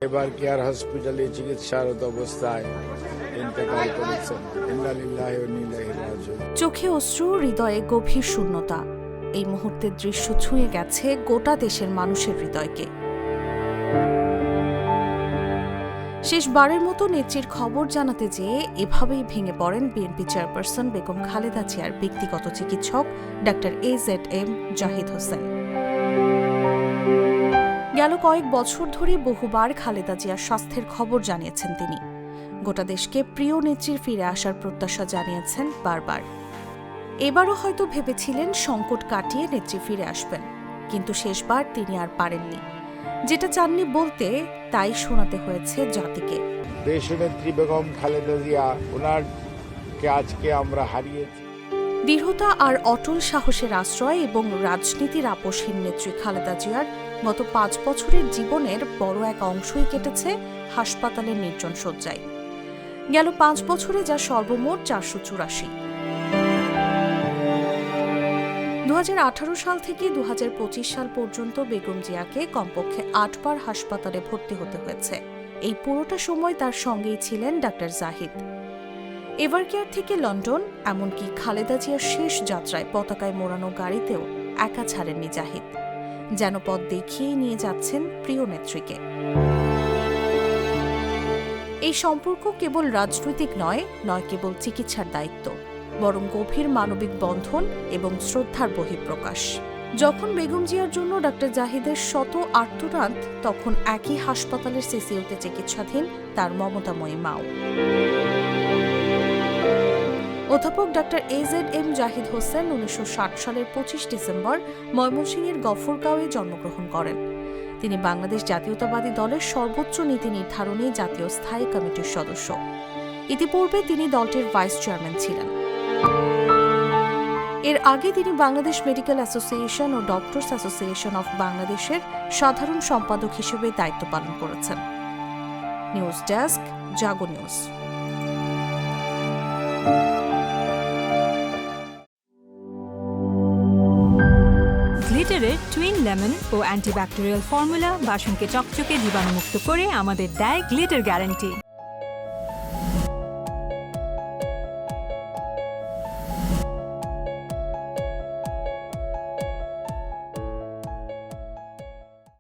এবার কেয়ার হসপিটালে চিকিৎসারত অবস্থায় ইন্তেকাল করেছেন। ইন্না লিল্লাহি ওয়া ইন্না ইলাইহি রাজিউন। চোখে অশ্রু, হৃদয়ে গভীর শূন্যতা। এই মুহূর্তের দৃশ্য ছুঁয়ে গেছে গোটা দেশের মানুষের হৃদয়কে। শেষবারের মতো নেত্রীর খবর জানাতে যেয়ে এভাবেই ভেঙে পড়েন বিএনপি চেয়ারপারসন বেগম খালেদা জিয়ার ব্যক্তিগত চিকিৎসক ডাক্তার AZM জাহিদ হোসেন। গেল কয়েক বছর ধরে বহুবার খালেদা জিয়ার স্বাস্থ্যের খবর জানিয়েছেন তিনি। গোটা দেশকে প্রিয় নেত্রীর ফিরে আসার প্রত্যাশা জানিয়েছেন বারবার। এবারও হয়তো ভেবেছিলেন সংকট কাটিয়ে নেত্রী ফিরে আসবেন, কিন্তু শেষবার তিনি আর পারেননি। যেটা চাননি বলতে, তাই শোনাতে হয়েছে জাতিকে। দেশনেত্রী বেগম খালেদা জিয়া, ওনারকে আজকে আমরা হারিয়েছি। দৃঢ়তা আর অটল সাহসের আশ্রয় এবং রাজনীতির আপোষহীন নেত্রী খালেদা জিয়ার গত 5 বছরের জীবনের বড় এক অংশই কেটেছে হাসপাতালের নির্জন শয্যায়। গেল 5 বছরে যা সর্বমোট 484। 2018 সাল থেকে 2025 সাল পর্যন্ত বেগম জিয়াকে কমপক্ষে 8 বার হাসপাতালে ভর্তি হতে হয়েছে। এই পুরোটা সময় তার সঙ্গেই ছিলেন ডাক্তার জাহিদ। এভারকেয়ার থেকে লন্ডন, এমনকি খালেদা জিয়ার শেষ যাত্রায় পতাকায় মোড়ানো গাড়িতেও একা ছাড়েননি জাহিদ। যেন পথ দেখিয়েই নিয়ে যাচ্ছেন প্রিয় নেত্রীকে। এই সম্পর্ক কেবল রাজনৈতিক নয় কেবল চিকিৎসার দায়িত্ব, বরং গভীর মানবিক বন্ধন এবং শ্রদ্ধার বহিঃপ্রকাশ। যখন বেগম জিয়ার জন্য ডাক্তার জাহিদের শত আর্তনাদ, তখন একই হাসপাতালের সিসিইউতে চিকিৎসাধীন তার মমতাময়ী মাও। অধ্যাপক ডাক্তার AZM জাহিদ হোসেন 1960 সালের 25 ডিসেম্বর ময়মনসিংহের গফরগাঁওয়ে জন্মগ্রহণ করেন। তিনি বাংলাদেশ জাতীয়তাবাদী দলের সর্বোচ্চ নীতি নির্ধারণী জাতীয় স্থায়ী কমিটির সদস্য। ইতিপূর্বে তিনি দলটির ভাইস চেয়ারম্যান ছিলেন। এর আগে তিনি বাংলাদেশ মেডিকেল অ্যাসোসিয়েশন ও ডক্টরস অ্যাসোসিয়েশন অফ বাংলাদেশের সাধারণ সম্পাদক হিসেবে দায়িত্ব পালন করেছেন। News desk, Jago news. গ্লিটারের টুইন লেমন ও অ্যান্টিব্যাকটেরিয়াল ফর্মুলা বাসনকে চকচকে জীবাণুমুক্ত করে আমাদের দেয় গ্লিটার গ্যারান্টি।